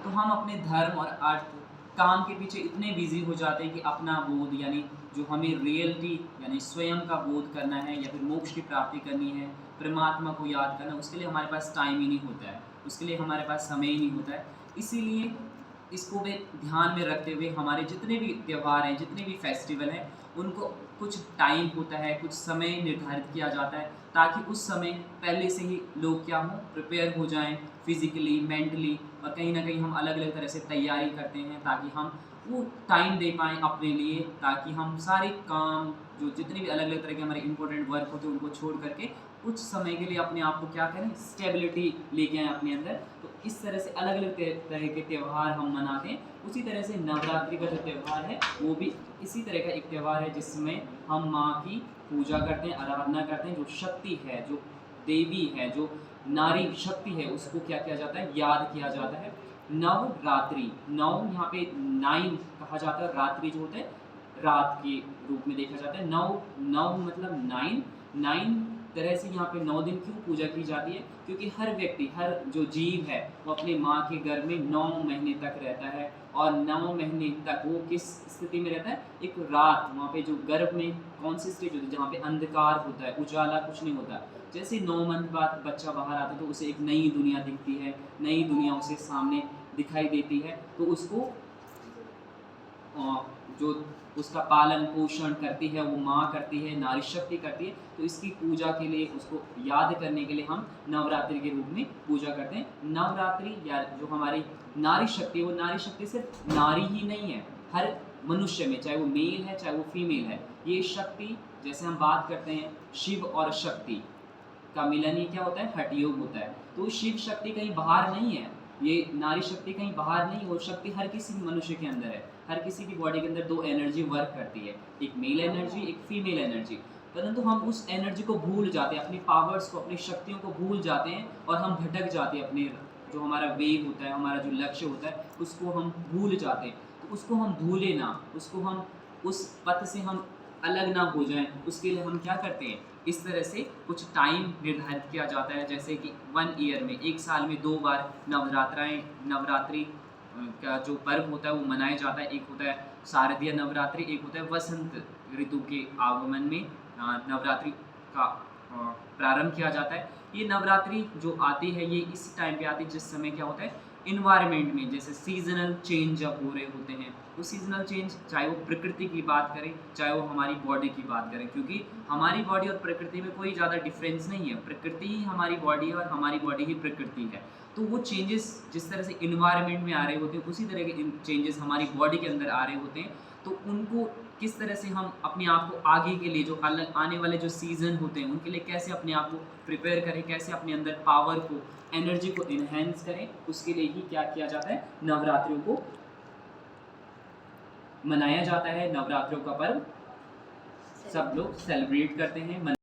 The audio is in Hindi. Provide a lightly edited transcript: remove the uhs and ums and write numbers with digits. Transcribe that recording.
तो हम अपने धर्म और अर्थ काम के पीछे इतने बिजी हो जाते हैं कि अपना बोध यानी जो हमें रियलिटी यानी स्वयं का बोध करना है या फिर मोक्ष की प्राप्ति करनी है, परमात्मा को याद करना, उसके लिए हमारे पास टाइम ही नहीं होता है, उसके लिए हमारे पास समय ही नहीं होता है। इसीलिए इसको वे ध्यान में रखते हुए हमारे जितने भी त्यौहार हैं, जितने भी फेस्टिवल हैं, उनको कुछ टाइम होता है, कुछ समय निर्धारित किया जाता है, ताकि उस समय पहले से ही लोग क्या हों, प्रिपेयर हो जाएं फिज़िकली, मेंटली, और कहीं न कहीं हम अलग-अलग तरह से तैयारी करते हैं ताकि हम वो टाइम दे पाएँ अपने लिए, ताकि हम सारे काम जो जितने भी अलग-अलग तरह के हमारे इम्पोर्टेंट वर्क होते हैं उनको छोड़ कर के कुछ समय के लिए अपने आप को क्या करें, स्टेबिलिटी लेके आएँ अपने अंदर। तो इस तरह से अलग-अलग तरह के त्यौहार हम मनाते हैं। उसी तरह से नवरात्रि का जो त्यौहार है वो भी इसी तरह का एक त्यौहार है जिसमें हम माँ की पूजा करते हैं, आराधना करते हैं। जो शक्ति है, जो देवी है, जो नारी शक्ति है, उसको क्या किया जाता है, याद किया जाता है। नवरात्रि, नव यहाँ पे 9 कहा जाता है, रात्रि जो होता है रात के रूप में देखा जाता है। नव नव मतलब 9 तरह से यहाँ पे 9 दिन क्यों पूजा की जाती है, क्योंकि हर व्यक्ति, हर जो जीव है वो अपनी माँ के गर्भ में 9 महीने तक रहता है, और 9 महीने तक वो किस स्थिति में रहता है, एक रात, वहाँ पे जो गर्भ में कौन सी स्टेज होती है जहाँ पे अंधकार होता है, उजाला कुछ नहीं होता। जैसे 9 मंथ बाद बच्चा बाहर आता है तो उसे एक नई दुनिया दिखती है, नई दुनिया उसे सामने दिखाई देती है, तो उसको जो उसका पालन पोषण करती है वो माँ करती है, नारी शक्ति करती है। तो इसकी पूजा के लिए, उसको याद करने के लिए हम नवरात्रि के रूप में पूजा करते हैं। नवरात्रि या जो हमारी नारी शक्ति है, वो नारी शक्ति सिर्फ नारी ही नहीं है, हर मनुष्य में, चाहे वो मेल है चाहे वो फीमेल है, ये शक्ति, जैसे हम बात करते हैं शिव और शक्ति का मिलन ही क्या होता है, हठ योग होता है। तो शिव शक्ति कहीं बाहर नहीं है, ये नारी शक्ति कहीं बाहर नहीं, वो शक्ति हर किसी मनुष्य के अंदर है। हर किसी की बॉडी के अंदर 2 एनर्जी वर्क करती है, एक मेल एनर्जी, एक फीमेल एनर्जी। परंतु हम उस एनर्जी को भूल जाते हैं, अपनी पावर्स को, अपनी शक्तियों को भूल जाते हैं, और हम भटक जाते हैं, अपने जो हमारा वेग होता है, हमारा जो लक्ष्य होता है, उसको हम भूल जाते हैं। तो उसको हम भूले ना, उसको हम उस पथ से हम अलग ना हो जाएं, उसके लिए हम क्या करते हैं, इस तरह से कुछ टाइम निर्धारित किया जाता है। जैसे कि 1 ईयर में, 1 साल में 2 बार नवरात्रि का जो पर्व होता है वो मनाया जाता है। एक होता है शारदीय नवरात्रि, एक होता है वसंत ऋतु के आगमन में नवरात्रि का प्रारंभ किया जाता है। ये नवरात्रि जो आती है ये इस टाइम पे आती है जिस समय क्या होता है, इन्वायरमेंट में जैसे सीजनल चेंज जब हो रहे होते हैं, तो सीजनल चेंज चाहे वो प्रकृति की बात करें चाहे वो हमारी बॉडी की बात करें, क्योंकि हमारी बॉडी और प्रकृति में कोई ज़्यादा डिफरेंस नहीं है, प्रकृति ही हमारी बॉडी है और हमारी बॉडी ही प्रकृति है। तो वो चेंजेस जिस तरह से इन्वायरमेंट में आ रहे होते हैं, उसी तरह के चेंजेस हमारी बॉडी के अंदर आ रहे होते हैं। तो उनको किस तरह से हम अपने आप को आगे के लिए, जो अलग आने वाले जो सीज़न होते हैं उनके लिए कैसे अपने आप को प्रिपेयर करें, कैसे अपने अंदर पावर को, एनर्जी को इन्हेंस करें, उसके लिए ही क्या किया जाता है, नवरात्रियों को मनाया जाता है। नवरात्रियों का पर्व सब लोग सेलिब्रेट करते हैं।